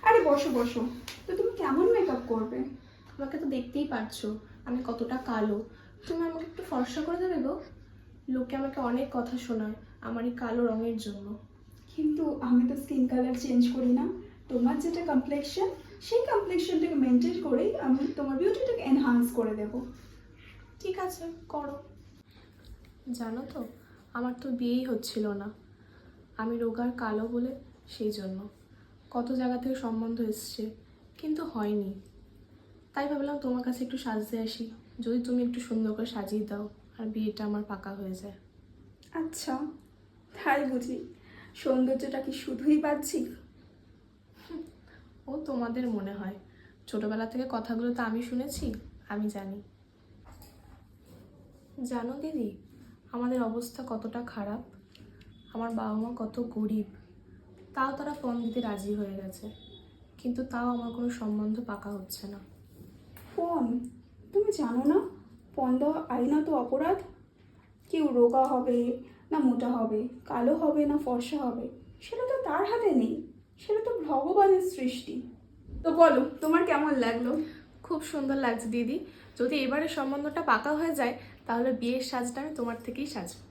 আরে বসো বসো। তো তুমি কেমন মেকআপ করবে? আমাকে তো দেখতেই পারছো আমি কতটা কালো। তুমি আমাকে একটু ফর্সা করে দেবে গো। লোকে আমাকে অনেক কথা শোনায় আমার এই কালো রঙের জন্য। কিন্তু আমি তো স্কিন কালার চেঞ্জ করি না। তোমার যেটা কমপ্লেকশন, সেই কমপ্লেকশনটাকে মেনটেন করেই আমি তোমার বিউটিটাকে এনহান্স করে দেবো। ঠিক আছে, করো। জানো তো, আমার তো বিয়েই হচ্ছিল না। আমি রোগার কালো বলে, সেই জন্য কত জায়গা থেকে সম্বন্ধ এসছে, কিন্তু হয়নি। তাই ভাবলাম তোমার কাছে একটু সাজতে আসি, যদি তুমি একটু সুন্দর করে সাজিয়ে দাও আর বিয়েটা আমার পাকা হয়ে যায়। আচ্ছা, তাই বুঝি? সৌন্দর্যটা কি শুধুই বাহ্যিক? ও তোমাদের মনে হয়, ছোটবেলা থেকে কথাগুলো তো আমি শুনেছি, আমি জানি। জানো দিদি, আমাদের অবস্থা কতটা খারাপ। আমার বাবা মা কত গরিব, তাও তারা ফোন দিতে রাজি হয়ে গেছে, কিন্তু তাও আমার কোনো সম্বন্ধ পাকা হচ্ছে না। ফোন? তুমি জানো না ফোন দেওয়া আইনত অপরাধ? কেউ রোগা হবে না মোটা হবে, কালো হবে না ফর্সা হবে, সেটা তো তার হাতে নেই। সেটা তো ভগবানের সৃষ্টি। তো বলো, তোমার কেমন লাগলো? খুব সুন্দর লাগছে দিদি। যদি এবারে সম্বন্ধটা পাকা হয়ে যায়, তাহলে বিয়ের সাজটা আমি তোমার থেকেই সাজবো।